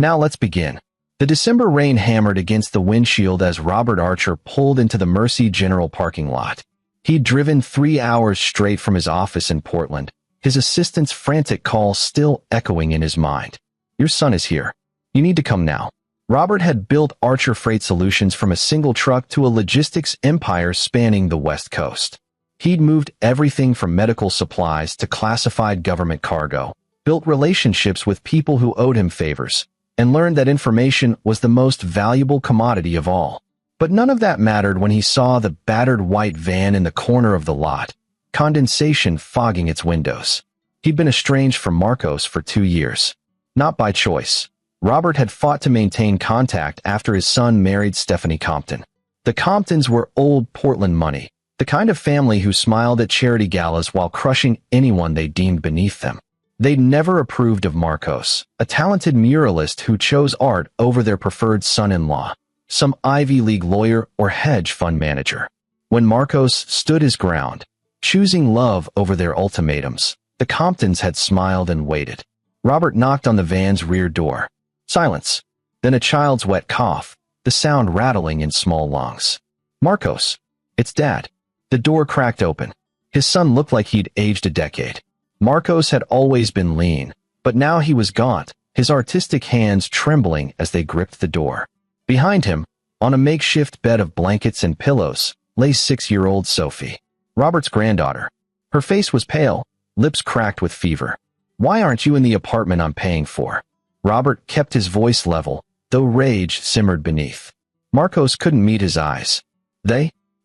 Now let's begin. The December rain hammered against the windshield as Robert Archer pulled into the Mercy General parking lot. He'd driven 3 hours straight from his office in Portland, his assistant's frantic call still echoing in his mind. "Your son is here. You need to come now." Robert had built Archer Freight Solutions from a single truck to a logistics empire spanning the West Coast. He'd moved everything from medical supplies to classified government cargo, built relationships with people who owed him favors, and learned that information was the most valuable commodity of all. But none of that mattered when he saw the battered white van in the corner of the lot, condensation fogging its windows. He'd been estranged from Marcos for 2 years. Not by choice. Robert had fought to maintain contact after his son married Stephanie Compton. The Comptons were old Portland money, the kind of family who smiled at charity galas while crushing anyone they deemed beneath them. They'd never approved of Marcos, a talented muralist who chose art over their preferred son-in-law, some Ivy League lawyer or hedge fund manager. When Marcos stood his ground, choosing love over their ultimatums, the Comptons had smiled and waited. Robert knocked on the van's rear door. Silence. Then a child's wet cough, the sound rattling in small lungs. "Marcos, it's Dad." The door cracked open. His son looked like he'd aged a decade. Marcos had always been lean, but now he was gaunt, his artistic hands trembling as they gripped the door. Behind him, on a makeshift bed of blankets and pillows, lay 6-year-old Sophie, Robert's granddaughter. Her face was pale, lips cracked with fever. "Why aren't you in the apartment I'm paying for?" Robert kept his voice level, though rage simmered beneath. Marcos couldn't meet his eyes.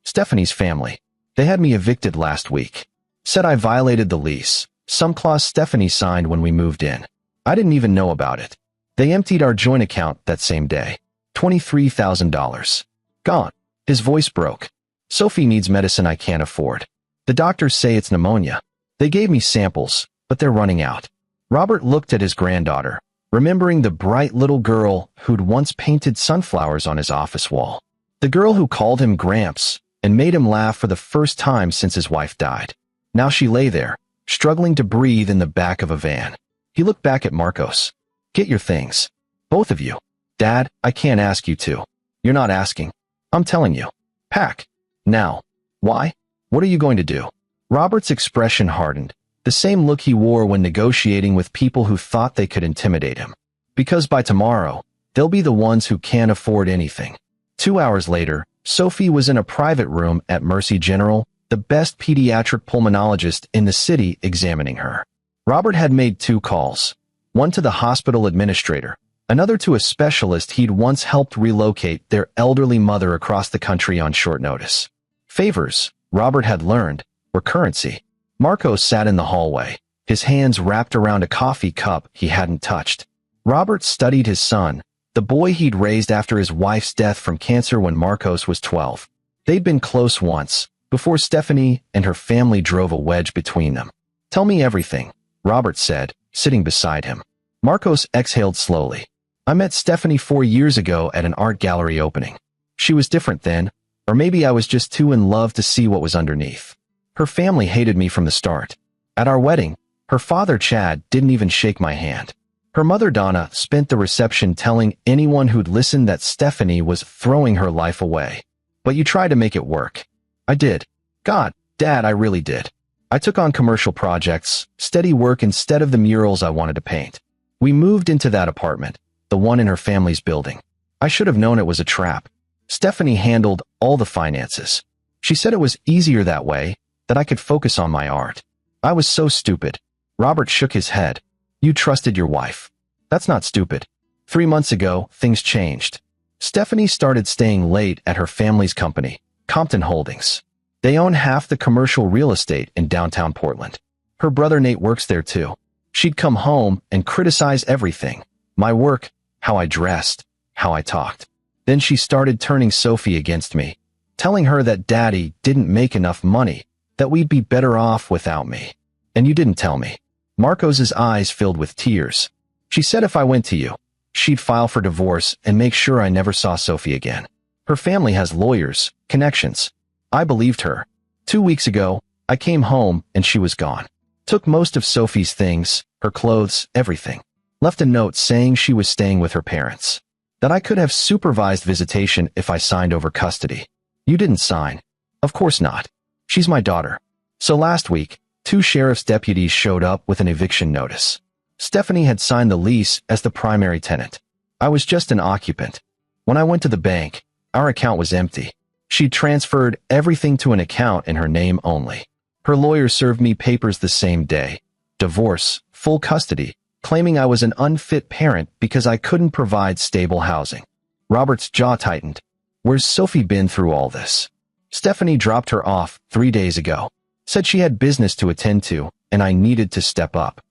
Stephanie's family. They had me evicted last week. Said I violated the lease, some clause Stephanie signed when we moved in. I didn't even know about it. They emptied our joint account that same day. $23,000. Gone. His voice broke. "Sophie needs medicine I can't afford. The doctors say it's pneumonia. They gave me samples, but they're running out." Robert looked at his granddaughter, remembering the bright little girl who'd once painted sunflowers on his office wall. The girl who called him Gramps and made him laugh for the first time since his wife died. Now she lay there, struggling to breathe in the back of a van. He looked back at Marcos. "Get your things. Both of you." "Dad, I can't ask you to." "You're not asking. I'm telling you. Pack. Now." "Why? What are you going to do?" Robert's expression hardened, the same look he wore when negotiating with people who thought they could intimidate him. "Because by tomorrow, they'll be the ones who can't afford anything." 2 hours later, Sophie was in a private room at Mercy General, the best pediatric pulmonologist in the city examining her. Robert had made 2 calls, one to the hospital administrator, another to a specialist he'd once helped relocate their elderly mother across the country on short notice. Favors, Robert had learned, were currency. Marcos sat in the hallway, his hands wrapped around a coffee cup he hadn't touched. Robert studied his son, the boy he'd raised after his wife's death from cancer when Marcos was 12. They'd been close once, before Stephanie and her family drove a wedge between them. "Tell me everything," Robert said, sitting beside him. Marcos exhaled slowly. "I met Stephanie 4 years ago at an art gallery opening. She was different then, or maybe I was just too in love to see what was underneath. Her family hated me from the start. At our wedding, her father Chad didn't even shake my hand. Her mother Donna spent the reception telling anyone who'd listened that Stephanie was throwing her life away. But you tried to make it work." "I did. God, Dad, I really did. I took on commercial projects, steady work instead of the murals I wanted to paint. We moved into that apartment, the one in her family's building. I should have known it was a trap. Stephanie handled all the finances. She said it was easier that way, that I could focus on my art. I was so stupid." Robert shook his head. "You trusted your wife. That's not stupid. 3 months ago, things changed. Stephanie started staying late at her family's company, Compton Holdings. They own half the commercial real estate in downtown Portland. Her brother Nate works there too. She'd come home and criticize everything. My work, how I dressed, how I talked. Then she started turning Sophie against me, telling her that Daddy didn't make enough money, that we'd be better off without me. And you didn't tell me." Marcos's eyes filled with tears. "She said if I went to you, she'd file for divorce and make sure I never saw Sophie again. Her family has lawyers, connections. I believed her. 2 weeks ago, I came home and she was gone. Took most of Sophie's things, her clothes, everything. Left a note saying she was staying with her parents. That I could have supervised visitation if I signed over custody. You didn't sign. Of course not. She's my daughter. So last week, 2 sheriff's deputies showed up with an eviction notice. Stephanie had signed the lease as the primary tenant. I was just an occupant. When I went to the bank, our account was empty. She'd transferred everything to an account in her name only. Her lawyer served me papers the same day. Divorce, full custody, claiming I was an unfit parent because I couldn't provide stable housing. Robert's jaw tightened. Where's Sophie been through all this? Stephanie dropped her off 3 days ago. Said she had business to attend to, and I needed to step up.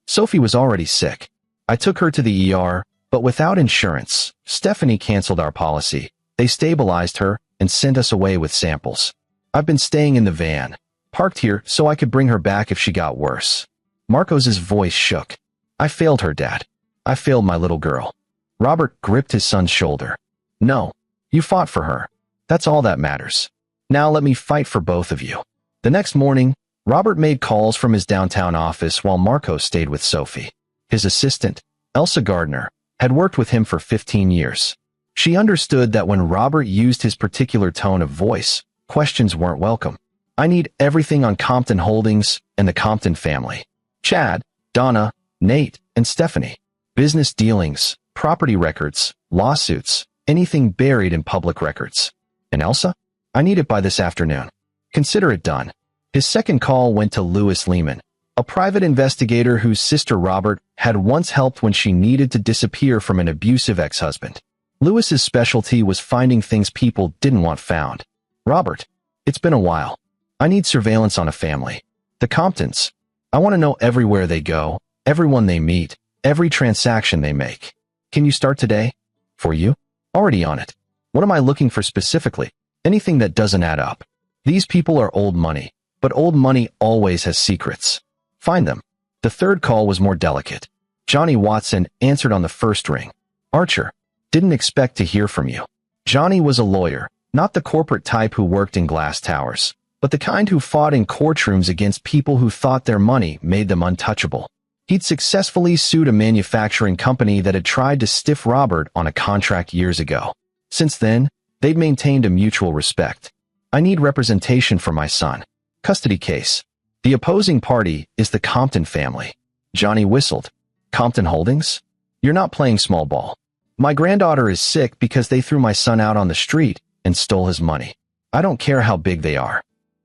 Sophie was already sick. I took her to the ER, but without insurance, Stephanie canceled our policy. They stabilized her and sent us away with samples. I've been staying in the van, parked here so I could bring her back if she got worse. Marcos's voice shook. I failed her, Dad. I failed my little girl. Robert gripped his son's shoulder. No, you fought for her. That's all that matters. Now let me fight for both of you. The next morning, Robert made calls from his downtown office while Marcos stayed with Sophie. His assistant, Elsa Gardner, had worked with him for 15 years. She understood that when Robert used his particular tone of voice, questions weren't welcome. I need everything on Compton Holdings and the Compton family. Chad, Donna, Nate, and Stephanie. Business dealings, property records, lawsuits, anything buried in public records. And Elsa? I need it by this afternoon. Consider it done. His second call went to Louis Lehman, a private investigator whose sister Robert had once helped when she needed to disappear from an abusive ex-husband. Louis's specialty was finding things people didn't want found. Robert, it's been a while. I need surveillance on a family. The Comptons. I want to know everywhere they go, everyone they meet, every transaction they make. Can you start today? For you? Already on it. What am I looking for specifically? Anything that doesn't add up. These people are old money, but old money always has secrets. Find them. The third call was more delicate. Johnny Watson answered on the first ring. Archer, didn't expect to hear from you. Johnny was a lawyer, not the corporate type who worked in glass towers, but the kind who fought in courtrooms against people who thought their money made them untouchable. He'd successfully sued a manufacturing company that had tried to stiff Robert on a contract years ago. Since then, they'd maintained a mutual respect. I need representation for my son. Custody case. The opposing party is the Compton family. Johnny whistled. Compton Holdings? You're not playing small ball. My granddaughter is sick because they threw my son out on the street and stole his money. I don't care how big they are.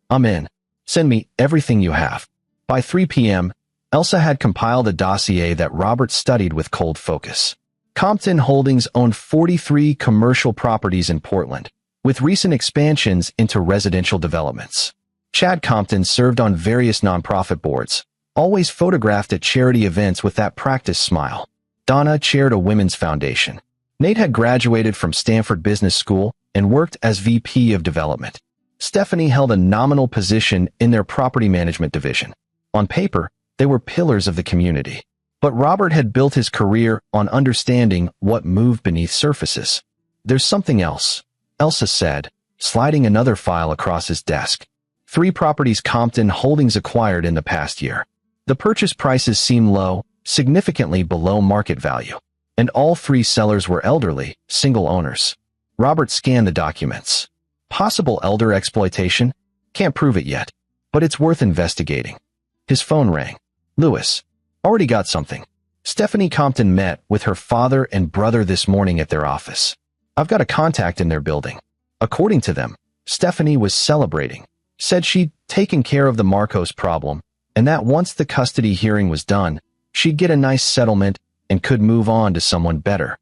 I'm in. Send me everything you have. By 3 p.m., Elsa had compiled a dossier that Robert studied with cold focus. Compton Holdings owned 43 commercial properties in Portland, with recent expansions into residential developments. Chad Compton served on various nonprofit boards, always photographed at charity events with that practiced smile. Donna chaired a women's foundation. Nate had graduated from Stanford Business School and worked as VP of Development. Stephanie held a nominal position in their property management division. On paper, they were pillars of the community. But Robert had built his career on understanding what moved beneath surfaces. There's something else, Elsa said, sliding another file across his desk. 3 properties Compton Holdings acquired in the past year. The purchase prices seem low, significantly below market value. And all 3 sellers were elderly, single owners. Robert scanned the documents. Possible elder exploitation? Can't prove it yet, but it's worth investigating. His phone rang. Louis. Already got something. Stephanie Compton met with her father and brother this morning at their office. I've got a contact in their building. According to them, Stephanie was celebrating, said she'd taken care of the Marcos problem, and that once the custody hearing was done, she'd get a nice settlement and could move on to someone better.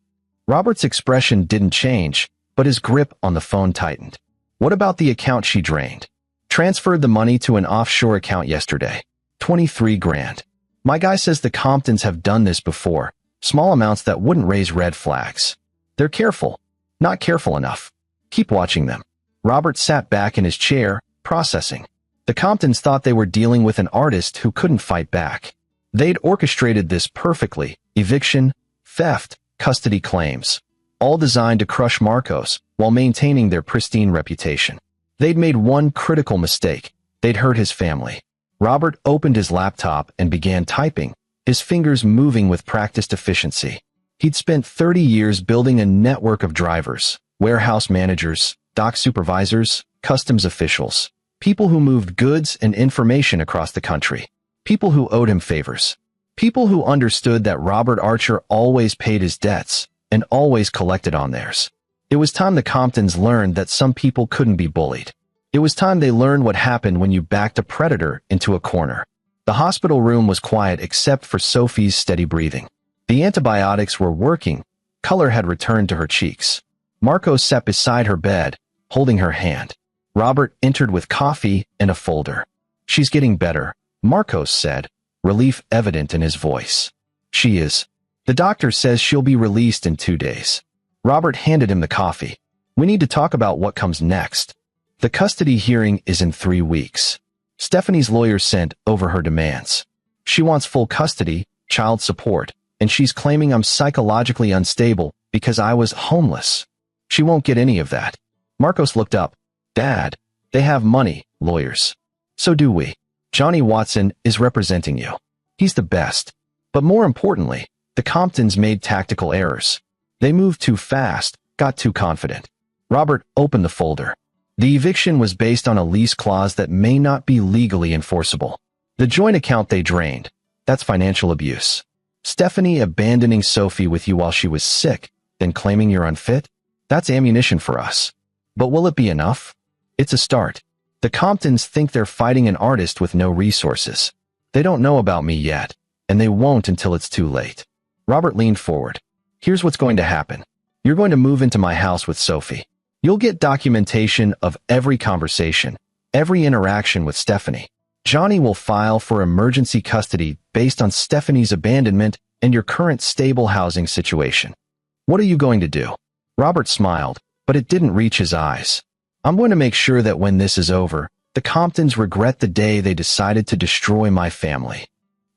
Robert's expression didn't change, but his grip on the phone tightened. What about the account she drained? Transferred the money to an offshore account yesterday. 23 grand. My guy says the Comptons have done this before, small amounts that wouldn't raise red flags. They're careful. Not careful enough. Keep watching them. Robert sat back in his chair, processing. The Comptons thought they were dealing with an artist who couldn't fight back. They'd orchestrated this perfectly. Eviction, theft, custody claims. All designed to crush Marcos while maintaining their pristine reputation. They'd made one critical mistake. They'd hurt his family. Robert opened his laptop and began typing, his fingers moving with practiced efficiency. He'd spent 30 years building a network of drivers, warehouse managers, dock supervisors, customs officials, people who moved goods and information across the country, people who owed him favors, people who understood that Robert Archer always paid his debts and always collected on theirs. It was time the Comptons learned that some people couldn't be bullied. It was time they learned what happened when you backed a predator into a corner. The hospital room was quiet except for Sophie's steady breathing. The antibiotics were working. Color had returned to her cheeks. Marcos sat beside her bed, holding her hand. Robert entered with coffee and a folder. "She's getting better," Marcos said, relief evident in his voice. "She is. The doctor says she'll be released in 2 days." Robert handed him the coffee. "We need to talk about what comes next. The custody hearing is in 3 weeks. Stephanie's lawyer sent over her demands. She wants full custody, child support, and she's claiming I'm psychologically unstable because I was homeless. She won't get any of that." Marcos looked up. "Dad, they have money, lawyers. So do we. Johnny Watson is representing you. He's the best. But more importantly, the Comptons made tactical errors. They moved too fast, got too confident." Robert opened the folder. The eviction was based on a lease clause that may not be legally enforceable. The joint account they drained, that's financial abuse. Stephanie abandoning Sophie with you while she was sick, then claiming you're unfit? That's ammunition for us. But will it be enough? It's a start. The Comptons think they're fighting an artist with no resources. They don't know about me yet, and they won't until it's too late. Robert leaned forward. "Here's what's going to happen. You're going to move into my house with Sophie. You'll get documentation of every conversation, every interaction with Stephanie. Johnny will file for emergency custody based on Stephanie's abandonment and your current stable housing situation. What are you going to do?" Robert smiled, but it didn't reach his eyes. "I'm going to make sure that when this is over, the Comptons regret the day they decided to destroy my family."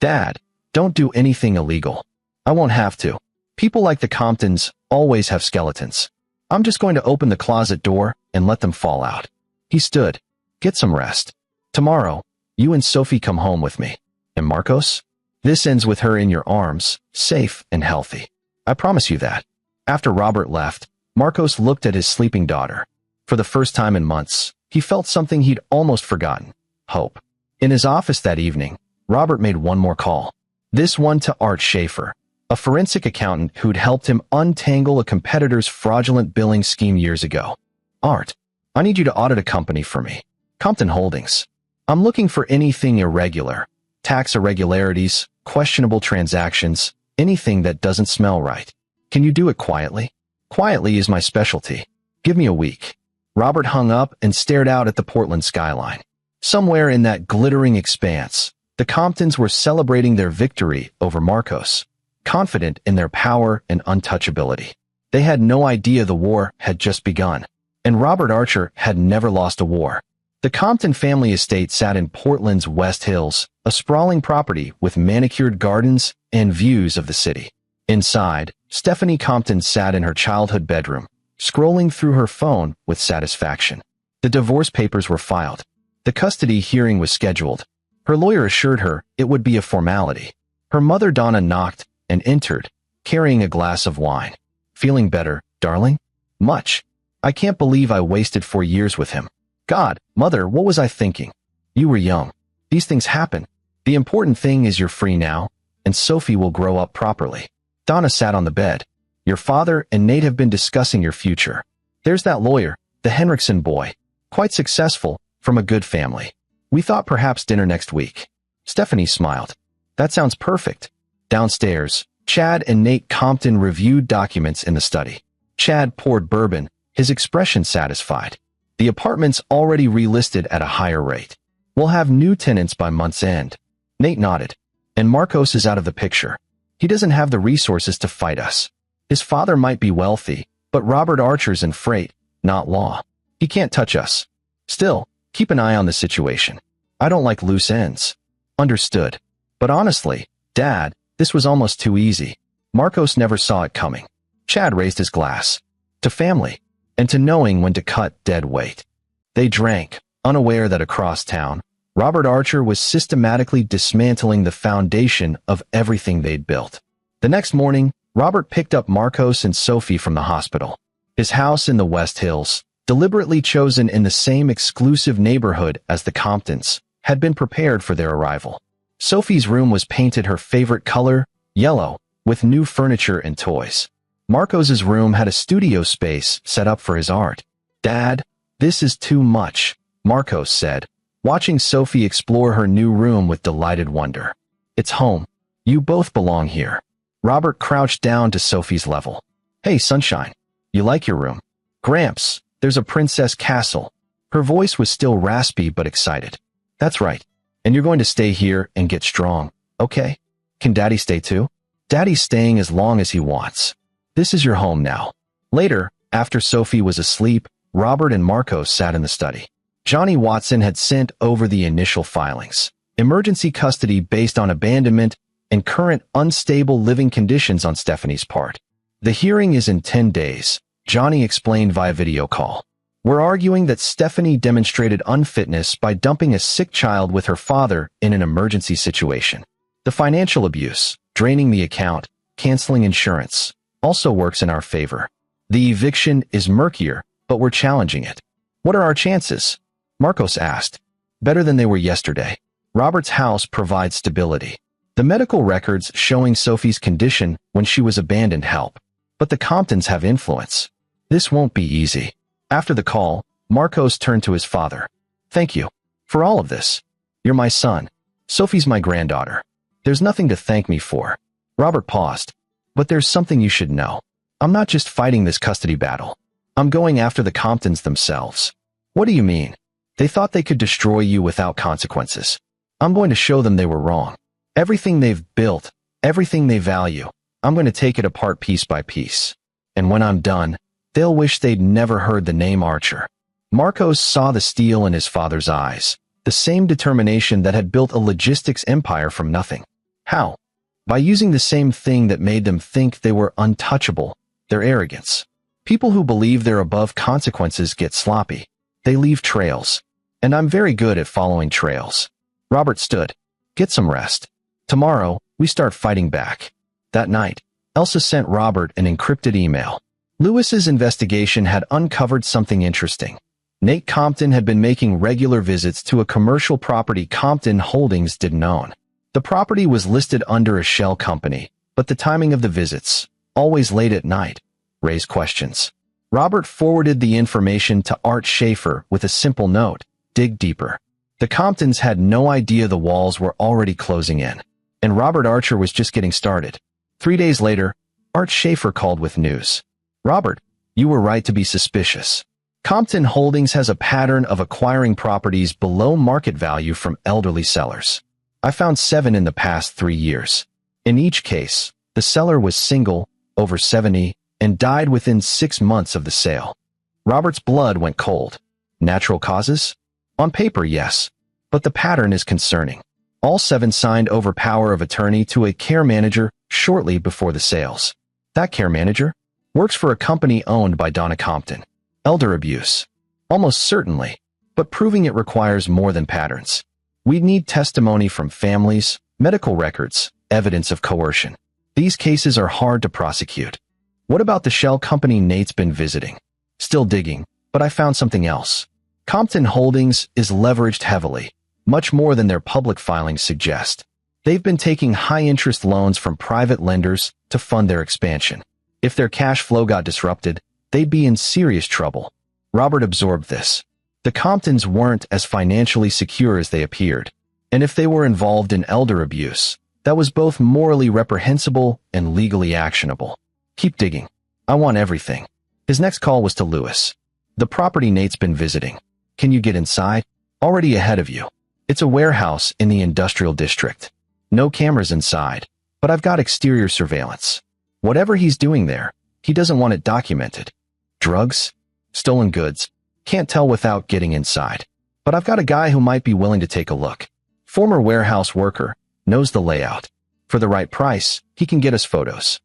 "Dad, don't do anything illegal. I won't have to. People like the Comptons always have skeletons. I'm just going to open the closet door and let them fall out." He stood. "Get some rest. Tomorrow, you and Sophie come home with me. And Marcos? This ends with her in your arms, safe and healthy. I promise you that." After Robert left, Marcos looked at his sleeping daughter. For the first time in months, he felt something he'd almost forgotten: hope. In his office that evening, Robert made one more call. This one to Art Schaefer, a forensic accountant who'd helped him untangle a competitor's fraudulent billing scheme years ago. "Art, I need you to audit a company for me. Compton Holdings. I'm looking for anything irregular, tax irregularities, questionable transactions, anything that doesn't smell right. Can you do it quietly? Quietly is my specialty. Give me a week." Robert hung up and stared out at the Portland skyline. Somewhere in that glittering expanse, the Comptons were celebrating their victory over Marcos, confident in their power and untouchability. They had no idea the war had just begun, and Robert Archer had never lost a war. The Compton family estate sat in Portland's West Hills, a sprawling property with manicured gardens and views of the city. Inside, Stephanie Compton sat in her childhood bedroom, scrolling through her phone with satisfaction. The divorce papers were filed. The custody hearing was scheduled. Her lawyer assured her it would be a formality. Her mother Donna knocked and entered, carrying a glass of wine. "Feeling better, darling?" "Much. I can't believe I wasted 4 years with him. God, Mother, what was I thinking? You were young. These things happen. The important thing is you're free now, and Sophie will grow up properly." Donna sat on the bed. "Your father and Nate have been discussing your future. There's that lawyer, the Henriksen boy. Quite successful, from a good family. We thought perhaps dinner next week." Stephanie smiled. "That sounds perfect." Downstairs, Chad and Nate Compton reviewed documents in the study. Chad poured bourbon, his expression satisfied. "The apartment's already relisted at a higher rate. We'll have new tenants by month's end." Nate nodded. "And Marcos is out of the picture. He doesn't have the resources to fight us. His father might be wealthy, but Robert Archer's in freight, not law. He can't touch us. Still, keep an eye on the situation. I don't like loose ends." "Understood. But honestly, Dad, this was almost too easy. Marcos never saw it coming." Chad raised his glass. "To family, and to knowing when to cut dead weight." They drank, unaware that across town, Robert Archer was systematically dismantling the foundation of everything they'd built. The next morning, Robert picked up Marcos and Sophie from the hospital. His house in the West Hills, deliberately chosen in the same exclusive neighborhood as the Comptons, had been prepared for their arrival. Sophie's room was painted her favorite color, yellow, with new furniture and toys. Marcos's room had a studio space set up for his art. "Dad, this is too much," Marcos said, watching Sophie explore her new room with delighted wonder. "It's home. You both belong here." Robert crouched down to Sophie's level. "Hey, sunshine. You like your room?" "Gramps, there's a princess castle." Her voice was still raspy but excited. "That's right. And you're going to stay here and get strong, okay? Can Daddy stay too?" "Daddy's staying as long as he wants. This is your home now." Later, after Sophie was asleep, Robert and Marcos sat in the study. Johnny Watson had sent over the initial filings: emergency custody based on abandonment and current unstable living conditions on Stephanie's part. "The hearing is in 10 days, Johnny explained via video call. "We're arguing that Stephanie demonstrated unfitness by dumping a sick child with her father in an emergency situation. The financial abuse, draining the account, canceling insurance, also works in our favor. The eviction is murkier, but we're challenging it." "What are our chances?" Marcos asked. "Better than they were yesterday. Robert's house provides stability. The medical records showing Sophie's condition when she was abandoned help. But the Comptons have influence. This won't be easy." After the call, Marcos turned to his father. "Thank you for all of this. You're my son. Sophie's my granddaughter. There's nothing to thank me for." Robert paused. "But there's something you should know. I'm not just fighting this custody battle. I'm going after the Comptons themselves." "What do you mean?" "They thought they could destroy you without consequences. I'm going to show them they were wrong. Everything they've built, everything they value, I'm going to take it apart piece by piece. And when I'm done, they'll wish they'd never heard the name Archer." Marcos saw the steel in his father's eyes, the same determination that had built a logistics empire from nothing. How? By using the same thing that made them think they were untouchable: their arrogance. People who believe they're above consequences get sloppy. They leave trails. And I'm very good at following trails. Robert stood. "Get some rest. Tomorrow, we start fighting back." That night, Elsa sent Robert an encrypted email. Lewis's investigation had uncovered something interesting. Nate Compton had been making regular visits to a commercial property Compton Holdings didn't own. The property was listed under a shell company, but the timing of the visits, always late at night, raised questions. Robert forwarded the information to Art Schaefer with a simple note: "Dig deeper." The Comptons had no idea the walls were already closing in, and Robert Archer was just getting started. 3 days later, Art Schaefer called with news. "Robert, you were right to be suspicious. Compton Holdings has a pattern of acquiring properties below market value from elderly sellers. I found 7 in the past 3 years. In each case, the seller was single, over 70, and died within 6 months of the sale." Robert's blood went cold. Natural causes? On paper, yes. But the pattern is concerning. All 7 signed over power of attorney to a care manager shortly before the sales. That care manager works for a company owned by Donna Compton. Elder abuse. Almost certainly, but proving it requires more than patterns. We'd need testimony from families, medical records, evidence of coercion. These cases are hard to prosecute. What about the shell company Nate's been visiting? Still digging, but I found something else. Compton Holdings is leveraged heavily, much more than their public filings suggest. They've been taking high-interest loans from private lenders to fund their expansion. If their cash flow got disrupted, they'd be in serious trouble. Robert absorbed this. The Comptons weren't as financially secure as they appeared, and if they were involved in elder abuse, that was both morally reprehensible and legally actionable. "Keep digging. I want everything." His next call was to Lewis. "The property Nate's been visiting. Can you get inside? Already ahead of you. It's a warehouse in the industrial district. No cameras inside, but I've got exterior surveillance. Whatever he's doing there, he doesn't want it documented. Drugs? Stolen goods? Can't tell without getting inside. But I've got a guy who might be willing to take a look. Former warehouse worker, knows the layout. For the right price, he can get us photos.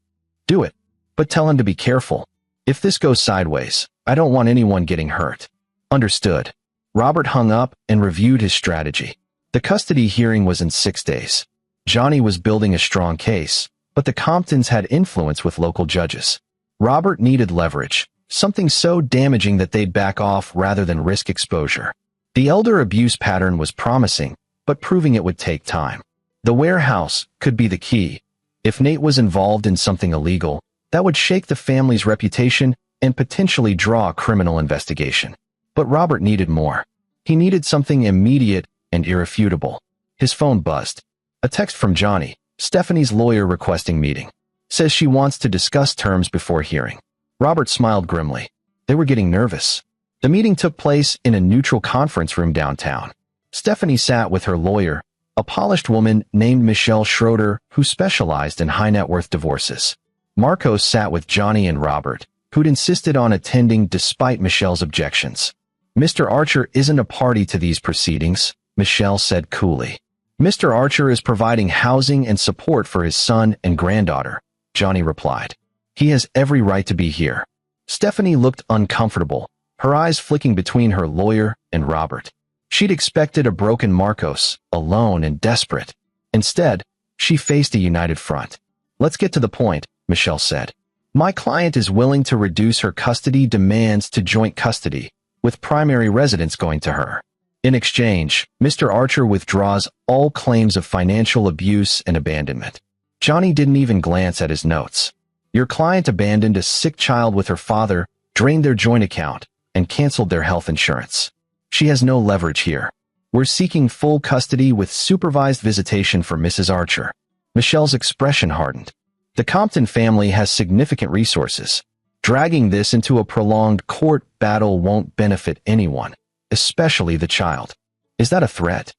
Do it, but tell him to be careful. If this goes sideways, I don't want anyone getting hurt." "Understood." Robert hung up and reviewed his strategy. The custody hearing was in 6 days. Johnny was building a strong case, but the Comptons had influence with local judges. Robert needed leverage, something so damaging that they'd back off rather than risk exposure. The elder abuse pattern was promising, but proving it would take time. The warehouse could be the key. If Nate was involved in something illegal, that would shake the family's reputation and potentially draw a criminal investigation. But Robert needed more. He needed something immediate and irrefutable. His phone buzzed. A text from Johnny, Stephanie's lawyer requesting meeting. Says she wants to discuss terms before hearing. Robert smiled grimly. They were getting nervous. The meeting took place in a neutral conference room downtown. Stephanie sat with her lawyer, a polished woman named Michelle Schroeder who specialized in high-net-worth divorces. Marcos sat with Johnny and Robert, who'd insisted on attending despite Michelle's objections. Mr. Archer isn't a party to these proceedings, Michelle said coolly. Mr. Archer is providing housing and support for his son and granddaughter, Johnny replied. He has every right to be here. Stephanie looked uncomfortable, her eyes flicking between her lawyer and Robert. She'd expected a broken Marcos, alone and desperate. Instead, she faced a united front. Let's get to the point, Michelle said. My client is willing to reduce her custody demands to joint custody, with primary residence going to her. In exchange, Mr. Archer withdraws all claims of financial abuse and abandonment. Johnny didn't even glance at his notes. Your client abandoned a sick child with her father, drained their joint account, and canceled their health insurance. She has no leverage here. We're seeking full custody with supervised visitation for Mrs. Archer. Michelle's expression hardened. The Compton family has significant resources. Dragging this into a prolonged court battle won't benefit anyone, especially the child. Is that a threat?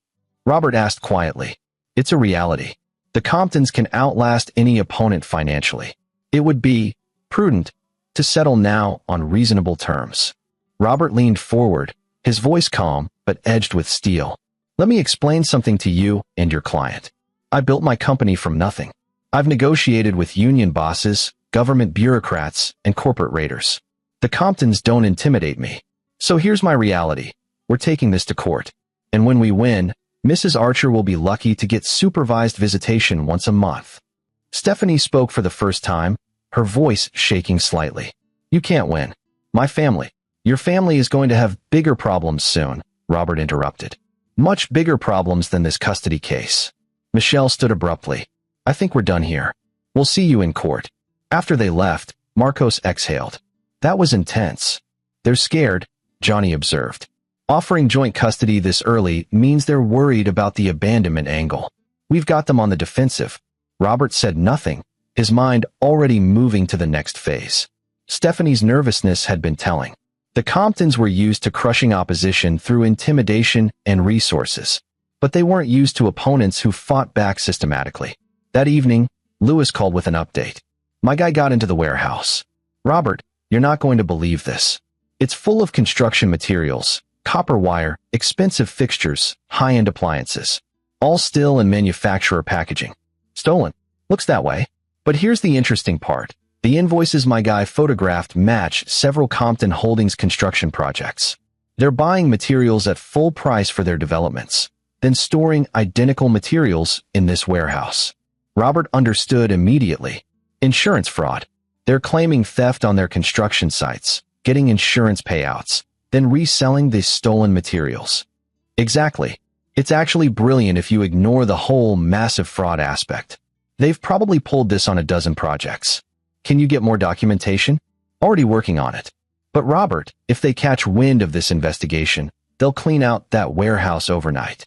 Robert asked quietly. It's a reality. The Comptons can outlast any opponent financially. It would be prudent to settle now on reasonable terms. Robert leaned forward, his voice calm but edged with steel. Let me explain something to you and your client. I built my company from nothing. I've negotiated with union bosses, government bureaucrats, and corporate raiders. The Comptons don't intimidate me. So here's my reality. We're taking this to court. And when we win, Mrs. Archer will be lucky to get supervised visitation once a month. Stephanie spoke for the first time, her voice shaking slightly. You can't win. My family. Your family is going to have bigger problems soon, Robert interrupted. Much bigger problems than this custody case. Michelle stood abruptly. I think we're done here. We'll see you in court. After they left, Marcos exhaled. That was intense. They're scared, Johnny observed. Offering joint custody this early means they're worried about the abandonment angle. We've got them on the defensive. Robert said nothing, his mind already moving to the next phase. Stephanie's nervousness had been telling. The Comptons were used to crushing opposition through intimidation and resources, but they weren't used to opponents who fought back systematically. That evening, Lewis called with an update. My guy got into the warehouse. Robert, you're not going to believe this. It's full of construction materials, copper wire, expensive fixtures, high-end appliances. All still in manufacturer packaging. Stolen. Looks that way. But here's the interesting part. The invoices my guy photographed match several Compton Holdings construction projects. They're buying materials at full price for their developments, then storing identical materials in this warehouse. Robert understood immediately. Insurance fraud. They're claiming theft on their construction sites, getting insurance payouts, then reselling these stolen materials. Exactly. It's actually brilliant if you ignore the whole massive fraud aspect. They've probably pulled this on a dozen projects. Can you get more documentation? Already working on it. But Robert, if they catch wind of this investigation, they'll clean out that warehouse overnight.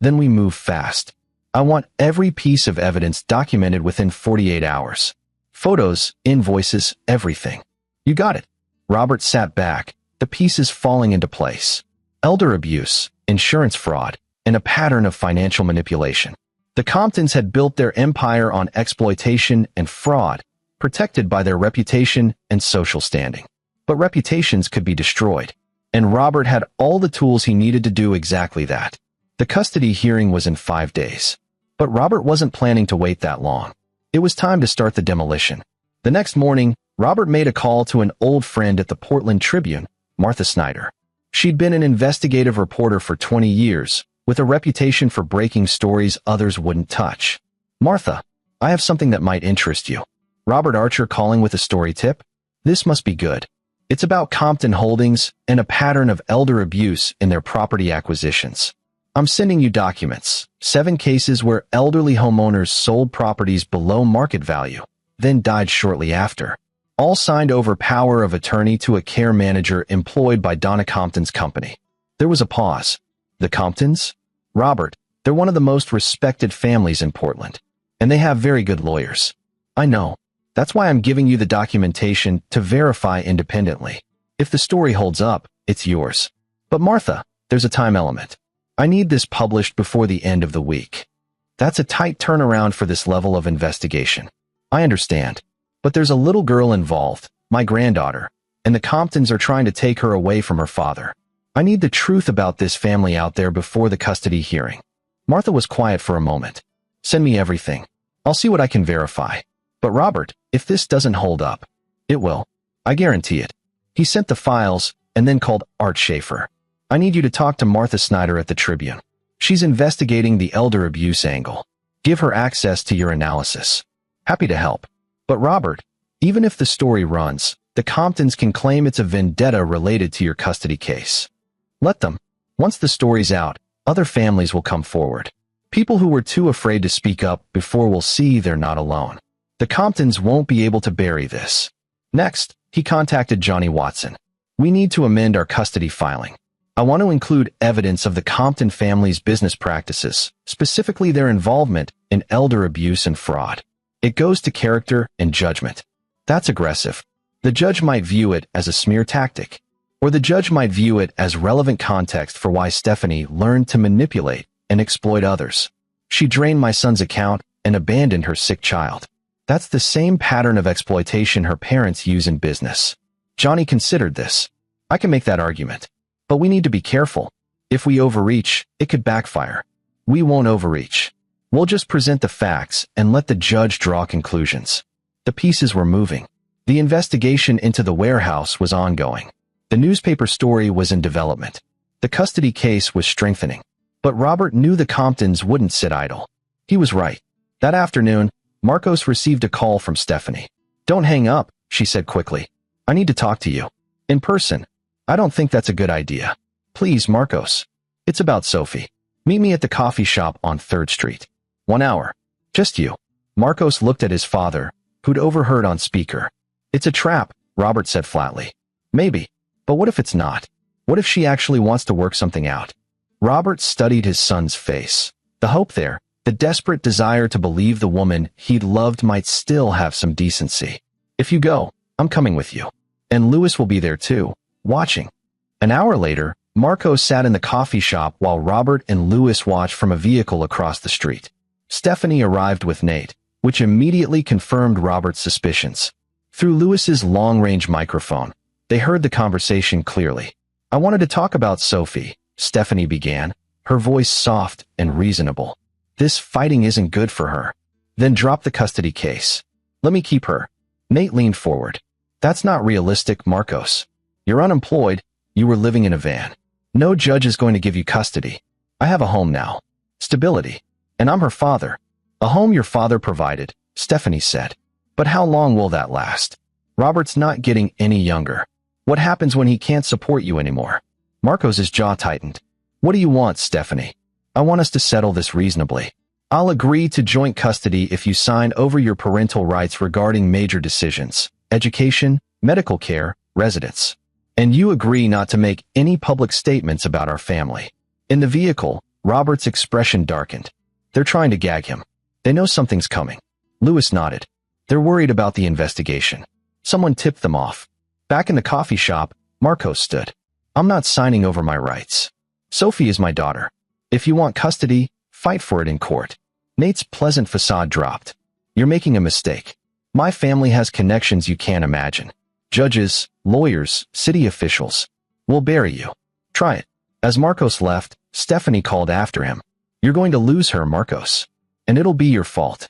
Then we move fast. I want every piece of evidence documented within 48 hours. Photos, invoices, everything. You got it. Robert sat back, the pieces falling into place. Elder abuse, insurance fraud, and a pattern of financial manipulation. The Comptons had built their empire on exploitation and fraud, protected by their reputation and social standing. But reputations could be destroyed, and Robert had all the tools he needed to do exactly that. The custody hearing was in 5 days. But Robert wasn't planning to wait that long. It was time to start the demolition. The next morning, Robert made a call to an old friend at the Portland Tribune, Martha Snyder. She'd been an investigative reporter for 20 years, with a reputation for breaking stories others wouldn't touch. Martha, I have something that might interest you. Robert Archer calling with a story tip? This must be good. It's about Compton Holdings and a pattern of elder abuse in their property acquisitions. I'm sending you documents, 7 cases where elderly homeowners sold properties below market value, then died shortly after. All signed over power of attorney to a care manager employed by Donna Compton's company. There was a pause. The Comptons? Robert, they're one of the most respected families in Portland. And they have very good lawyers. I know. That's why I'm giving you the documentation to verify independently. If the story holds up, it's yours. But Martha, there's a time element. I need this published before the end of the week. That's a tight turnaround for this level of investigation. I understand. But there's a little girl involved, my granddaughter, and the Comptons are trying to take her away from her father. I need the truth about this family out there before the custody hearing. Martha was quiet for a moment. Send me everything. I'll see what I can verify. But Robert, if this doesn't hold up, it will. I guarantee it. He sent the files and then called Art Schaefer. I need you to talk to Martha Snyder at the Tribune. She's investigating the elder abuse angle. Give her access to your analysis. Happy to help. But Robert, even if the story runs, the Comptons can claim it's a vendetta related to your custody case. Let them. Once the story's out, other families will come forward. People who were too afraid to speak up before will see they're not alone. The Comptons won't be able to bury this. Next, he contacted Johnny Watson. We need to amend our custody filing. I want to include evidence of the Compton family's business practices, specifically their involvement in elder abuse and fraud. It goes to character and judgment. That's aggressive. The judge might view it as a smear tactic, or the judge might view it as relevant context for why Stephanie learned to manipulate and exploit others. She drained my son's account and abandoned her sick child. That's the same pattern of exploitation her parents use in business. Johnny considered this. I can make that argument. But we need to be careful. If we overreach, it could backfire. We won't overreach. We'll just present the facts and let the judge draw conclusions. The pieces were moving. The investigation into the warehouse was ongoing. The newspaper story was in development. The custody case was strengthening. But Robert knew the Comptons wouldn't sit idle. He was right. That afternoon, Marcos received a call from Stephanie. Don't hang up, she said quickly. I need to talk to you. In person. I don't think that's a good idea. Please, Marcos. It's about Sophie. Meet me at the coffee shop on 3rd Street. 1 hour. Just you. Marcos looked at his father, who'd overheard on speaker. It's a trap, Robert said flatly. Maybe. But what if it's not? What if she actually wants to work something out? Robert studied his son's face. The hope there, the desperate desire to believe the woman he'd loved might still have some decency. If you go, I'm coming with you. And Louis will be there too, watching. An hour later, Marcos sat in the coffee shop while Robert and Louis watched from a vehicle across the street. Stephanie arrived with Nate, which immediately confirmed Robert's suspicions. Through Louis's long-range microphone, they heard the conversation clearly. I wanted to talk about Sophie, Stephanie began, her voice soft and reasonable. This fighting isn't good for her. Then drop the custody case. Let me keep her. Nate leaned forward. That's not realistic, Marcos. You're unemployed. You were living in a van. No judge is going to give you custody. I have a home now. Stability. And I'm her father. A home your father provided, Stephanie said. But how long will that last? Robert's not getting any younger. What happens when he can't support you anymore? Marcos's jaw tightened. What do you want, Stephanie? I want us to settle this reasonably. I'll agree to joint custody if you sign over your parental rights regarding major decisions, education, medical care, residence. And you agree not to make any public statements about our family. In the vehicle, Robert's expression darkened. They're trying to gag him. They know something's coming. Louis nodded. They're worried about the investigation. Someone tipped them off. Back in the coffee shop, Marcos stood. I'm not signing over my rights. Sophie is my daughter. If you want custody, fight for it in court. Nate's pleasant facade dropped. You're making a mistake. My family has connections you can't imagine. Judges, lawyers, city officials. We'll bury you. Try it. As Marcos left, Stephanie called after him. You're going to lose her, Marcos. And it'll be your fault.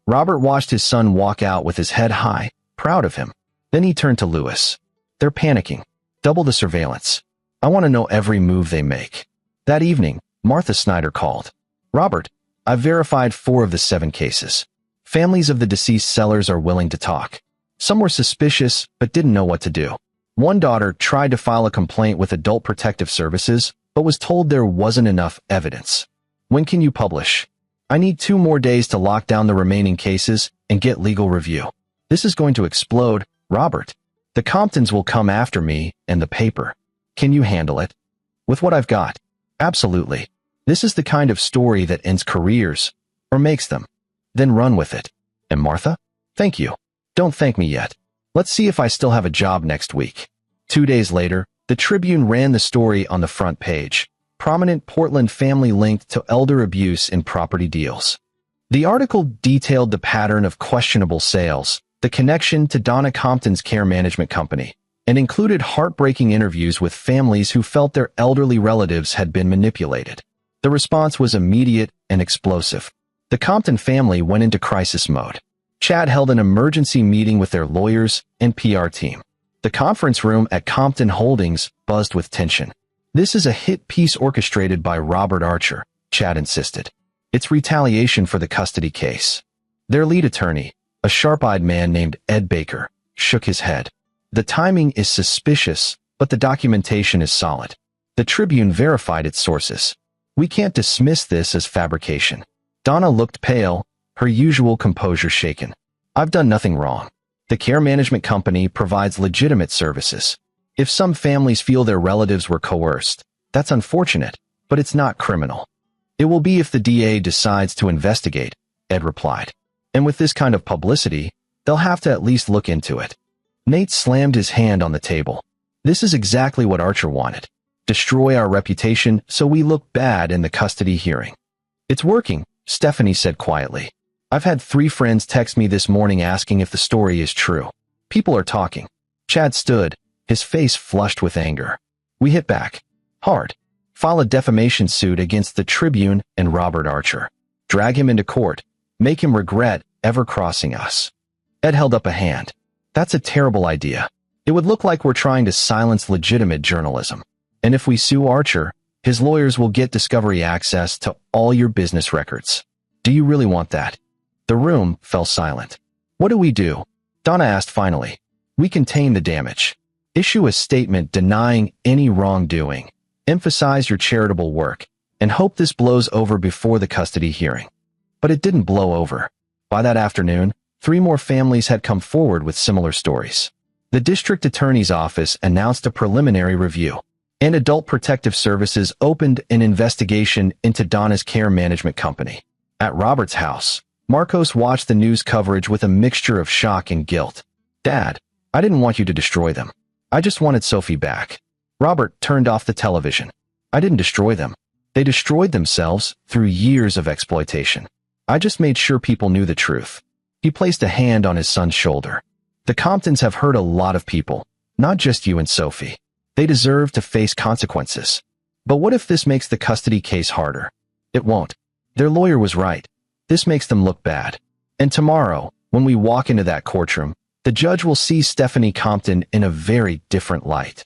Robert watched his son walk out with his head high, proud of him. Then he turned to Louis. They're panicking. Double the surveillance. I want to know every move they make. That evening, Martha Snyder called. Robert, I've verified 4 of the 7 cases. Families of the deceased sellers are willing to talk. Some were suspicious but didn't know what to do. One daughter tried to file a complaint with Adult Protective Services but was told there wasn't enough evidence. When can you publish? I need 2 more days to lock down the remaining cases and get legal review. This is going to explode, Robert. The Comptons will come after me and the paper. Can you handle it? With what I've got? Absolutely. This is the kind of story that ends careers, or makes them. Then run with it. And Martha? Thank you. Don't thank me yet. Let's see if I still have a job next week. 2 days later, the Tribune ran the story on the front page. Prominent Portland family linked to elder abuse in property deals. The article detailed the pattern of questionable sales, the connection to Donna Compton's care management company, and included heartbreaking interviews with families who felt their elderly relatives had been manipulated. The response was immediate and explosive. The Compton family went into crisis mode. Chad held an emergency meeting with their lawyers and PR team. The conference room at Compton Holdings buzzed with tension. This is a hit piece orchestrated by Robert Archer, Chad insisted. It's retaliation for the custody case. Their lead attorney, a sharp-eyed man named Ed Baker, shook his head. The timing is suspicious, but the documentation is solid. The Tribune verified its sources. We can't dismiss this as fabrication. Donna looked pale, her usual composure shaken. I've done nothing wrong. The care management company provides legitimate services. If some families feel their relatives were coerced, that's unfortunate, but it's not criminal. It will be if the DA decides to investigate, Ed replied. And with this kind of publicity, they'll have to at least look into it. Nate slammed his hand on the table. This is exactly what Archer wanted. Destroy our reputation so we look bad in the custody hearing. It's working, Stephanie said quietly. I've had 3 friends text me this morning asking if the story is true. People are talking. Chad stood, his face flushed with anger. We hit back. Hard. File a defamation suit against the Tribune and Robert Archer. Drag him into court. Make him regret ever crossing us. Ed held up a hand. That's a terrible idea. It would look like we're trying to silence legitimate journalism. And if we sue Archer, his lawyers will get discovery access to all your business records. Do you really want that? The room fell silent. What do we do? Donna asked finally. We contain the damage. Issue a statement denying any wrongdoing. Emphasize your charitable work, and hope this blows over before the custody hearing. But it didn't blow over. By that afternoon, 3 more families had come forward with similar stories. The district attorney's office announced a preliminary review, and Adult Protective Services opened an investigation into Donna's care management company. At Robert's house, Marcos watched the news coverage with a mixture of shock and guilt. Dad, I didn't want you to destroy them. I just wanted Sophie back. Robert turned off the television. I didn't destroy them. They destroyed themselves through years of exploitation. I just made sure people knew the truth. He placed a hand on his son's shoulder. The Comptons have hurt a lot of people, not just you and Sophie. They deserve to face consequences. But what if this makes the custody case harder? It won't. Their lawyer was right. This makes them look bad. And tomorrow, when we walk into that courtroom, the judge will see Stephanie Compton in a very different light.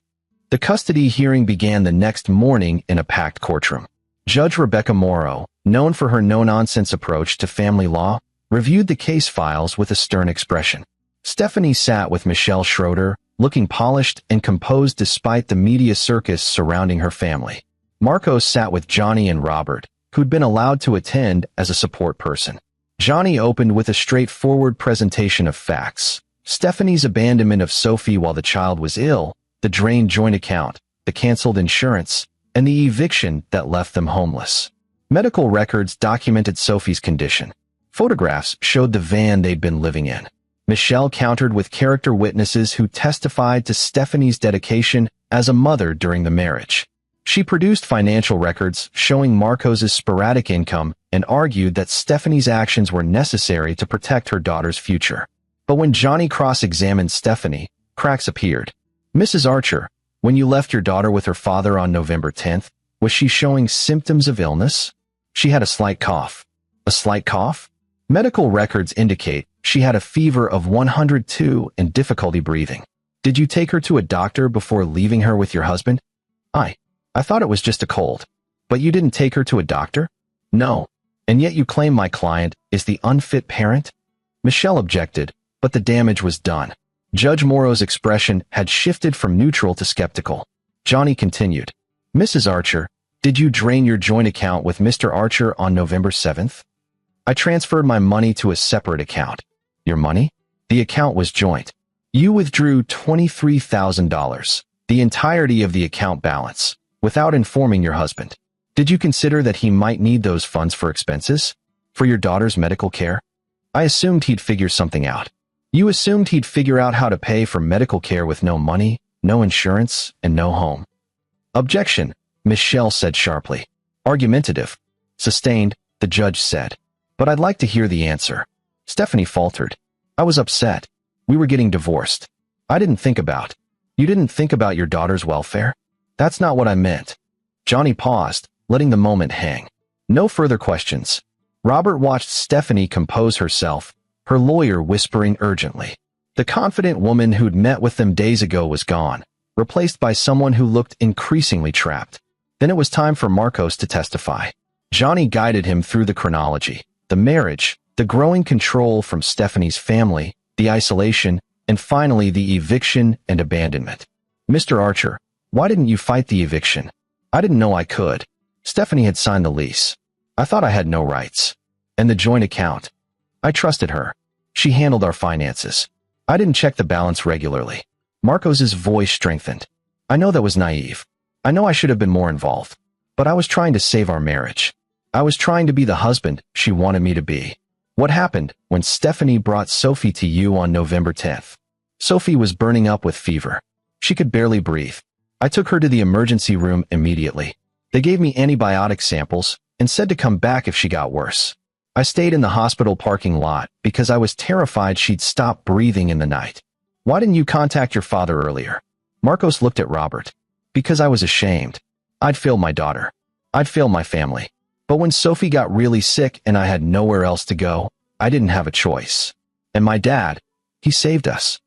The custody hearing began the next morning in a packed courtroom. Judge Rebecca Morrow, known for her no-nonsense approach to family law, reviewed the case files with a stern expression. Stephanie sat with Michelle Schroeder, looking polished and composed despite the media circus surrounding her family. Marcos sat with Johnny and Robert, who'd been allowed to attend as a support person. Johnny opened with a straightforward presentation of facts. Stephanie's abandonment of Sophie while the child was ill, the drained joint account, the canceled insurance, and the eviction that left them homeless. Medical records documented Sophie's condition. Photographs showed the van they'd been living in. Michelle countered with character witnesses who testified to Stephanie's dedication as a mother during the marriage. She produced financial records showing Marcos's sporadic income and argued that Stephanie's actions were necessary to protect her daughter's future. But when Johnny cross-examined Stephanie, cracks appeared. Mrs. Archer, when you left your daughter with her father on November 10th, was she showing symptoms of illness? She had a slight cough. A slight cough? Medical records indicate she had a fever of 102 and difficulty breathing. Did you take her to a doctor before leaving her with your husband? I thought it was just a cold. But you didn't take her to a doctor? No. And yet you claim my client is the unfit parent? Michelle objected, but the damage was done. Judge Morrow's expression had shifted from neutral to skeptical. Johnny continued. Mrs. Archer, did you drain your joint account with Mr. Archer on November 7th? I transferred my money to a separate account. Your money? The account was joint. You withdrew $23,000, the entirety of the account balance, without informing your husband. Did you consider that he might need those funds for expenses? For your daughter's medical care? I assumed he'd figure something out. You assumed he'd figure out how to pay for medical care with no money, no insurance, and no home. Objection, Michelle said sharply. Argumentative. Sustained, the judge said. But I'd like to hear the answer. Stephanie faltered. I was upset. We were getting divorced. I didn't think about. You didn't think about your daughter's welfare? That's not what I meant. Johnny paused, letting the moment hang. No further questions. Robert watched Stephanie compose herself, her lawyer whispering urgently. The confident woman who'd met with them days ago was gone, replaced by someone who looked increasingly trapped. Then it was time for Marcos to testify. Johnny guided him through the chronology, the marriage, the growing control from Stephanie's family, the isolation, and finally the eviction and abandonment. Mr. Archer, why didn't you fight the eviction? I didn't know I could. Stephanie had signed the lease. I thought I had no rights. And the joint account. I trusted her. She handled our finances. I didn't check the balance regularly. Marcos's voice strengthened. I know that was naive. I know I should have been more involved. But I was trying to save our marriage. I was trying to be the husband she wanted me to be. What happened when Stephanie brought Sophie to you on November 10th? Sophie was burning up with fever. She could barely breathe. I took her to the emergency room immediately. They gave me antibiotic samples and said to come back if she got worse. I stayed in the hospital parking lot because I was terrified she'd stop breathing in the night. Why didn't you contact your father earlier? Marcos looked at Robert. Because I was ashamed. I'd failed my daughter. I'd failed my family. But when Sophie got really sick and I had nowhere else to go, I didn't have a choice. And my dad, he saved us.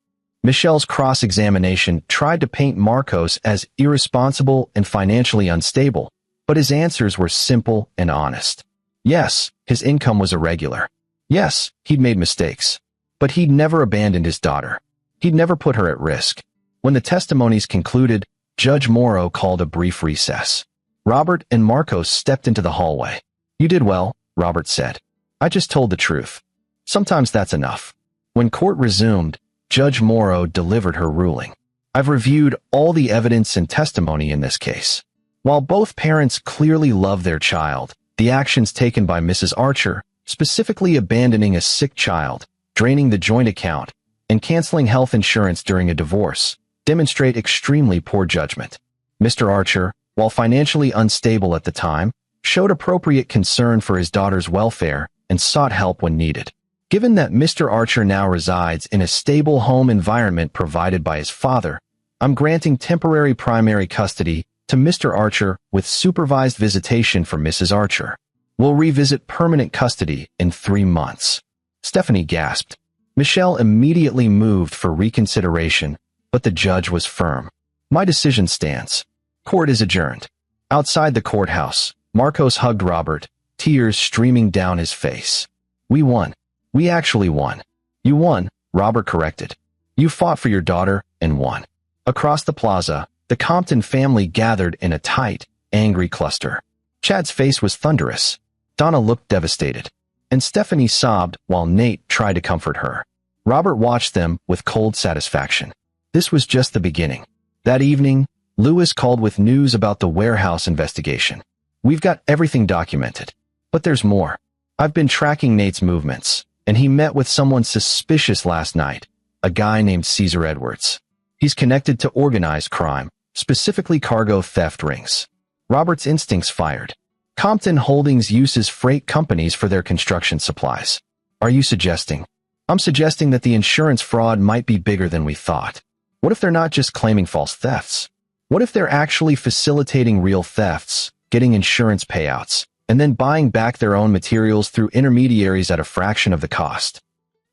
Michelle's cross-examination tried to paint Marcos as irresponsible and financially unstable, but his answers were simple and honest. Yes, his income was irregular. Yes, he'd made mistakes. But he'd never abandoned his daughter. He'd never put her at risk. When the testimonies concluded, Judge Morrow called a brief recess. Robert and Marcos stepped into the hallway. You did well, Robert said. I just told the truth. Sometimes that's enough. When court resumed, Judge Morrow delivered her ruling. I've reviewed all the evidence and testimony in this case. While both parents clearly love their child, the actions taken by Mrs. Archer, specifically abandoning a sick child, draining the joint account, and canceling health insurance during a divorce, demonstrate extremely poor judgment. Mr. Archer, while financially unstable at the time, showed appropriate concern for his daughter's welfare and sought help when needed. Given that Mr. Archer now resides in a stable home environment provided by his father, I'm granting temporary primary custody to Mr. Archer with supervised visitation for Mrs. Archer. We'll revisit permanent custody in 3 months. Stephanie gasped. Michelle immediately moved for reconsideration, but the judge was firm. My decision stands. Court is adjourned. Outside the courthouse, Marcos hugged Robert, tears streaming down his face. We won. We actually won. You won, Robert corrected. You fought for your daughter and won. Across the plaza, the Compton family gathered in a tight, angry cluster. Chad's face was thunderous. Donna looked devastated. And Stephanie sobbed while Nate tried to comfort her. Robert watched them with cold satisfaction. This was just the beginning. That evening, Lewis called with news about the warehouse investigation. We've got everything documented. But there's more. I've been tracking Nate's movements, and he met with someone suspicious last night, a guy named Caesar Edwards. He's connected to organized crime, specifically cargo theft rings. Robert's instincts fired. Compton Holdings uses freight companies for their construction supplies. Are you suggesting? I'm suggesting that the insurance fraud might be bigger than we thought. What if they're not just claiming false thefts? What if they're actually facilitating real thefts, getting insurance payouts, and then buying back their own materials through intermediaries at a fraction of the cost?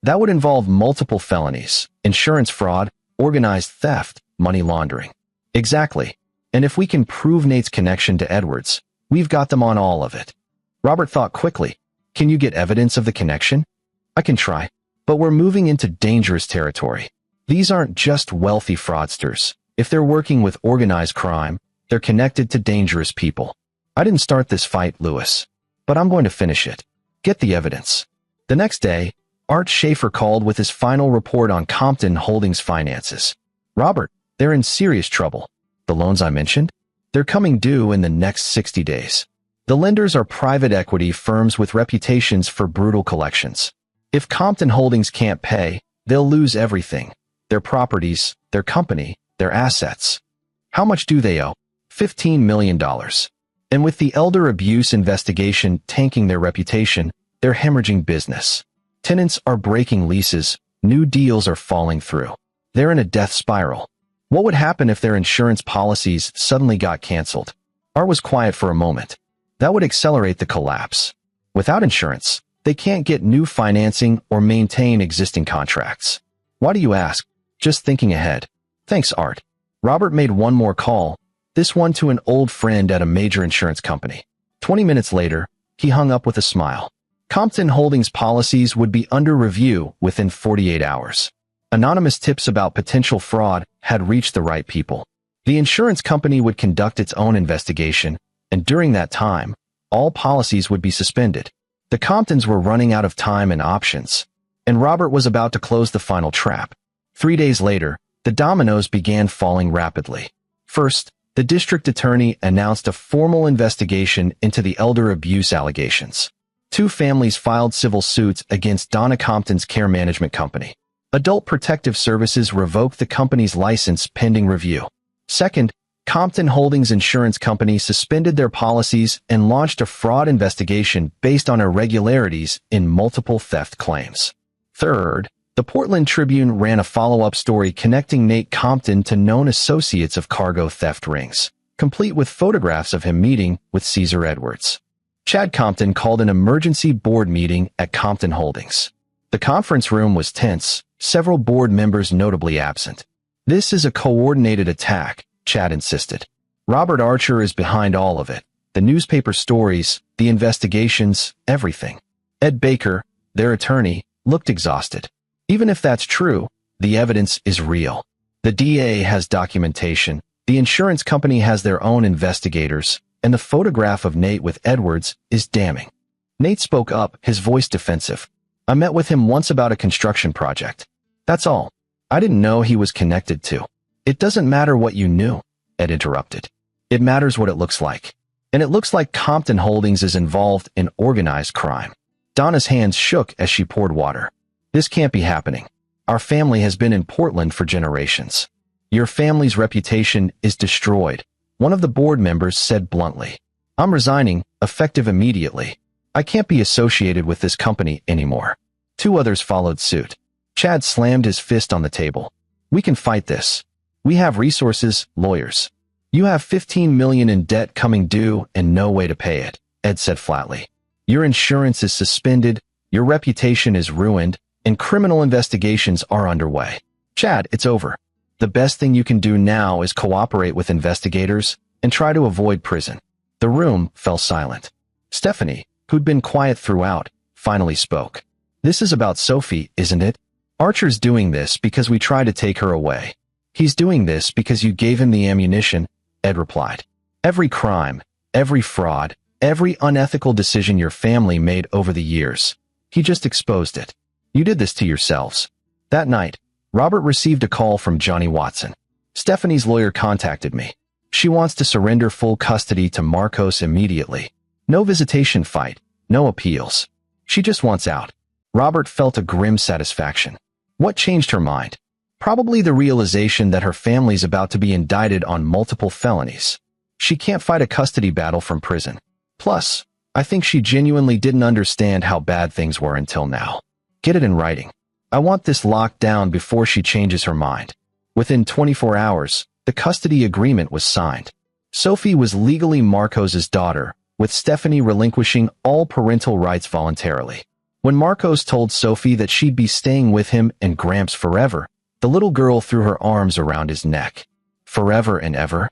That would involve multiple felonies, insurance fraud, organized theft, money laundering. Exactly. And if we can prove Nate's connection to Edwards, We've got them on all of it. Robert thought quickly. Can you get evidence of the connection? I can try, but we're moving into dangerous territory. These aren't just wealthy fraudsters. If they're working with organized crime, they're connected to dangerous people. I didn't start this fight, Lewis, but I'm going to finish it. Get the evidence. The next day, Art Schaefer called with his final report on Compton Holdings' finances. Robert, they're in serious trouble. The loans I mentioned? They're coming due in the next 60 days. The lenders are private equity firms with reputations for brutal collections. If Compton Holdings can't pay, they'll lose everything. Their properties, their company, their assets. How much do they owe? $15 million. And with the elder abuse investigation tanking their reputation, they're hemorrhaging business. Tenants are breaking leases, new deals are falling through. They're in a death spiral. What would happen if their insurance policies suddenly got canceled? Art was quiet for a moment. That would accelerate the collapse. Without insurance, they can't get new financing or maintain existing contracts. Why do you ask? Just thinking ahead. Thanks, Art. Robert made one more call, this one to an old friend at a major insurance company. 20 minutes later, he hung up with a smile. Compton Holdings policies would be under review within 48 hours. Anonymous tips about potential fraud had reached the right people. The insurance company would conduct its own investigation, and during that time, all policies would be suspended. The Comptons were running out of time and options, and Robert was about to close the final trap. 3 days later, the dominoes began falling rapidly. First, the district attorney announced a formal investigation into the elder abuse allegations. 2 families filed civil suits against Donna Compton's care management company. Adult Protective Services revoked the company's license pending review. Second, Compton Holdings Insurance Company suspended their policies and launched a fraud investigation based on irregularities in multiple theft claims. Third, the Portland Tribune ran a follow-up story connecting Nate Compton to known associates of cargo theft rings, complete with photographs of him meeting with Caesar Edwards. Chad Compton called an emergency board meeting at Compton Holdings. The conference room was tense, several board members notably absent. This is a coordinated attack, Chad insisted. Robert Archer is behind all of it. The newspaper stories, the investigations, everything. Ed Baker, their attorney, looked exhausted. Even if that's true, the evidence is real. The DA has documentation, the insurance company has their own investigators, and the photograph of Nate with Edwards is damning. Nate spoke up, his voice defensive. I met with him once about a construction project. That's all. I didn't know he was connected to. It doesn't matter what you knew, Ed interrupted. It matters what it looks like. And it looks like Compton Holdings is involved in organized crime. Donna's hands shook as she poured water. This can't be happening. Our family has been in Portland for generations. Your family's reputation is destroyed, one of the board members said bluntly. I'm resigning, effective immediately. I can't be associated with this company anymore. 2 others followed suit. Chad slammed his fist on the table. We can fight this. We have resources, lawyers. You have $15 million in debt coming due and no way to pay it, Ed said flatly. Your insurance is suspended, your reputation is ruined, and criminal investigations are underway. Chad, it's over. The best thing you can do now is cooperate with investigators and try to avoid prison. The room fell silent. Stephanie, who'd been quiet throughout, finally spoke. This is about Sophie, isn't it? Archer's doing this because we tried to take her away. He's doing this because you gave him the ammunition, Ed replied. Every crime, every fraud, every unethical decision your family made over the years, he just exposed it. You did this to yourselves. That night, Robert received a call from Johnny Watson. Stephanie's lawyer contacted me. She wants to surrender full custody to Marcos immediately. No visitation fight, no appeals. She just wants out. Robert felt a grim satisfaction. What changed her mind? Probably the realization that her family's about to be indicted on multiple felonies. She can't fight a custody battle from prison. Plus, I think she genuinely didn't understand how bad things were until now. Get it in writing. I want this locked down before she changes her mind. Within 24 hours, the custody agreement was signed. Sophie was legally Marcos's daughter, with Stephanie relinquishing all parental rights voluntarily. When Marcos told Sophie that she'd be staying with him and Gramps forever, the little girl threw her arms around his neck. Forever and ever,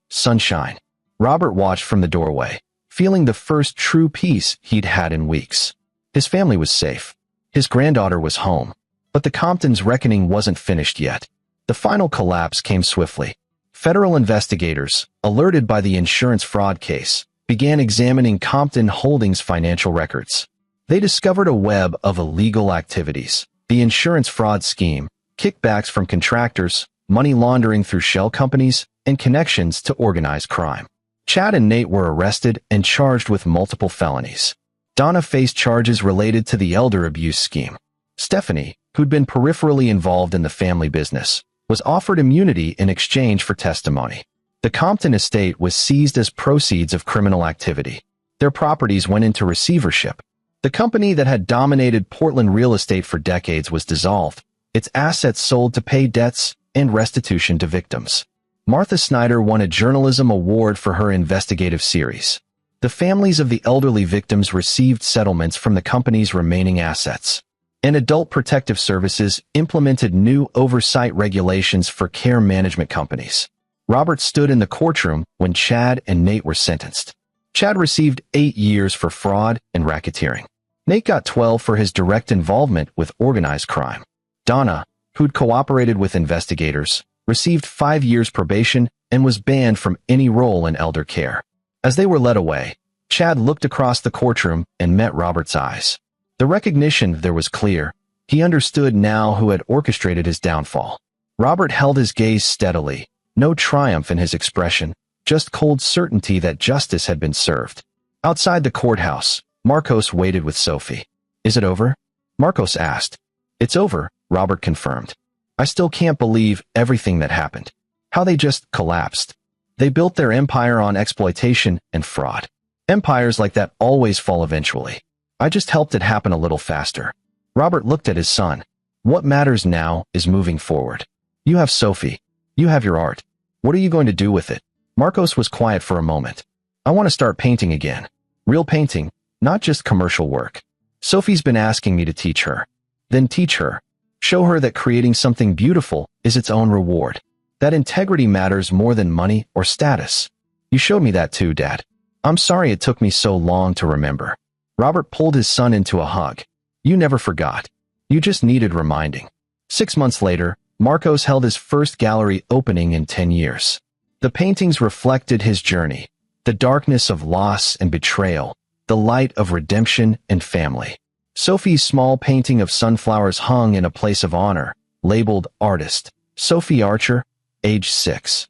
sunshine. Robert watched from the doorway, feeling the first true peace he'd had in weeks. His family was safe. His granddaughter was home. But the Comptons' reckoning wasn't finished yet. The final collapse came swiftly. Federal investigators, alerted by the insurance fraud case, began examining Compton Holdings' financial records. They discovered a web of illegal activities: the insurance fraud scheme, kickbacks from contractors, money laundering through shell companies, and connections to organized crime. Chad and Nate were arrested and charged with multiple felonies. Donna faced charges related to the elder abuse scheme. Stephanie, who'd been peripherally involved in the family business, was offered immunity in exchange for testimony. The Compton estate was seized as proceeds of criminal activity. Their properties went into receivership. The company that had dominated Portland real estate for decades was dissolved, its assets sold to pay debts and restitution to victims. Martha Snyder won a journalism award for her investigative series. The families of the elderly victims received settlements from the company's remaining assets. And Adult Protective Services implemented new oversight regulations for care management companies. Robert stood in the courtroom when Chad and Nate were sentenced. Chad received 8 years for fraud and racketeering. Nate got 12 for his direct involvement with organized crime. Donna, who'd cooperated with investigators, received 5 years probation and was banned from any role in elder care. As they were led away, Chad looked across the courtroom and met Robert's eyes. The recognition there was clear. He understood now who had orchestrated his downfall. Robert held his gaze steadily, no triumph in his expression, just cold certainty that justice had been served. Outside the courthouse, Marcos waited with Sophie. "Is it over?" Marcos asked. "It's over," Robert confirmed. "I still can't believe everything that happened. How they just collapsed. They built their empire on exploitation and fraud. Empires like that always fall eventually. I just helped it happen a little faster." Robert looked at his son. "What matters now is moving forward. You have Sophie. You have your art. What are you going to do with it?" Marcos was quiet for a moment. "I want to start painting again. Real painting, not just commercial work. Sophie's been asking me to teach her." "Then teach her. Show her that creating something beautiful is its own reward. That integrity matters more than money or status. You showed me that too, Dad. I'm sorry it took me so long to remember." Robert pulled his son into a hug. "You never forgot. You just needed reminding." 6 months later, Marcos held his first gallery opening in 10 years. The paintings reflected his journey, the darkness of loss and betrayal, the light of redemption and family. Sophie's small painting of sunflowers hung in a place of honor, labeled Artist, Sophie Archer, age 6.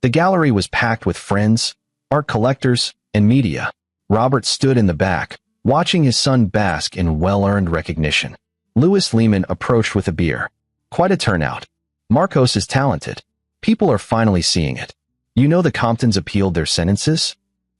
The gallery was packed with friends, art collectors, and media. Robert stood in the back, watching his son bask in well-earned recognition. Louis Lehman approached with a beer. "Quite a turnout. Marcos is talented. People are finally seeing it. You know the Comptons appealed their sentences?"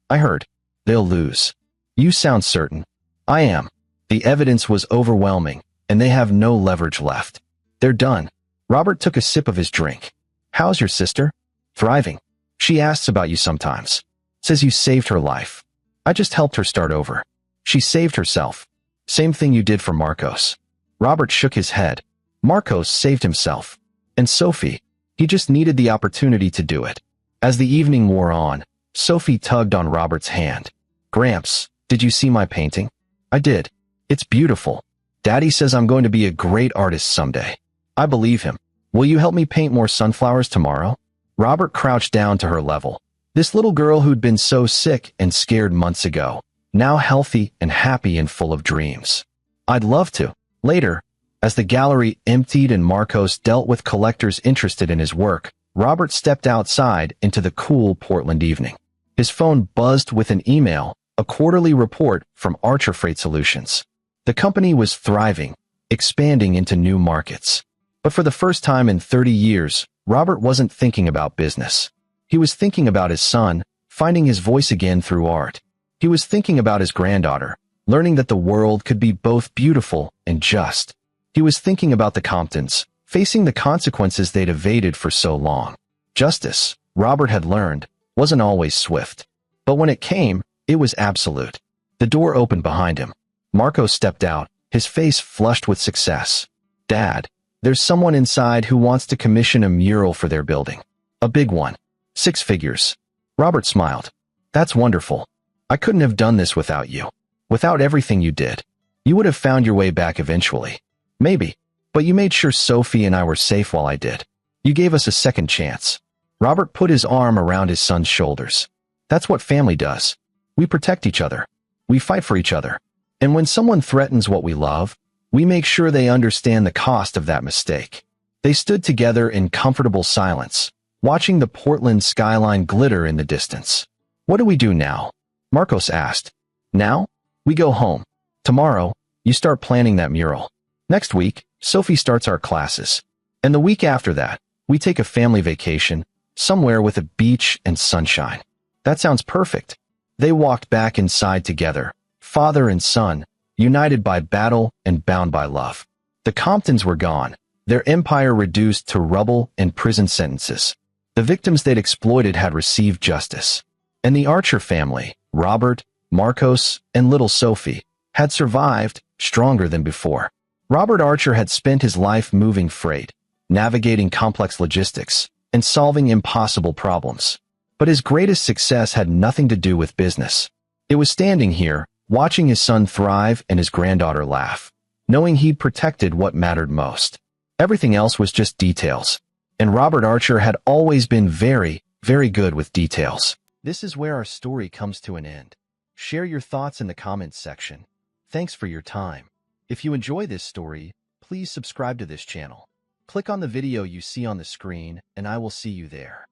"I heard. They'll lose." "You sound certain." "I am. The evidence was overwhelming, and they have no leverage left. They're done." Robert took a sip of his drink. "How's your sister?" "Thriving. She asks about you sometimes. Says you saved her life." "I just helped her start over." "She saved herself. Same thing you did for Marcos." Robert shook his head. "Marcos saved himself. And Sophie, he just needed the opportunity to do it." As the evening wore on, Sophie tugged on Robert's hand. "Gramps, did you see my painting?" "I did. It's beautiful. Daddy says I'm going to be a great artist someday." "I believe him. Will you help me paint more sunflowers tomorrow?" Robert crouched down to her level. This little girl who'd been so sick and scared months ago, now healthy and happy and full of dreams. "I'd love to." Later, as the gallery emptied and Marcos dealt with collectors interested in his work, Robert stepped outside into the cool Portland evening. His phone buzzed with an email, a quarterly report from Archer Freight Solutions. The company was thriving, expanding into new markets. But for the first time in 30 years, Robert wasn't thinking about business. He was thinking about his son, finding his voice again through art. He was thinking about his granddaughter, learning that the world could be both beautiful and just. He was thinking about the Comptons, facing the consequences they'd evaded for so long. Justice, Robert had learned, wasn't always swift. But when it came, it was absolute. The door opened behind him. Marcos stepped out, his face flushed with success. "Dad, there's someone inside who wants to commission a mural for their building. A big one. 6 figures." Robert smiled. That's wonderful. I couldn't have done this without you. Without everything you did. You would have found your way back eventually. Maybe. But you made sure Sophie and I were safe while I did. You gave us a second chance. Robert put his arm around his son's shoulders. That's what family does. We protect each other. We fight for each other. And when someone threatens what we love, we make sure they understand the cost of that mistake. They stood together in comfortable silence, watching the Portland skyline glitter in the distance. What do we do now? Marcos asked. Now? We go home. Tomorrow, you start planning that mural. Next week, Sophie starts our classes. And the week after that, we take a family vacation, somewhere with a beach and sunshine. That sounds perfect. They walked back inside together, father and son, united by battle and bound by love. The Comptons were gone, their empire reduced to rubble and prison sentences. The victims they'd exploited had received justice. And the Archer family, Robert, Marcos, and little Sophie, had survived, stronger than before. Robert Archer had spent his life moving freight, navigating complex logistics, and solving impossible problems. But his greatest success had nothing to do with business. It was standing here, watching his son thrive and his granddaughter laugh, knowing he'd protected what mattered most. Everything else was just details. And Robert Archer had always been very, very good with details. This is where our story comes to an end. Share your thoughts in the comments section. Thanks for your time. If you enjoy this story, please subscribe to this channel. Click on the video you see on the screen, and I will see you there.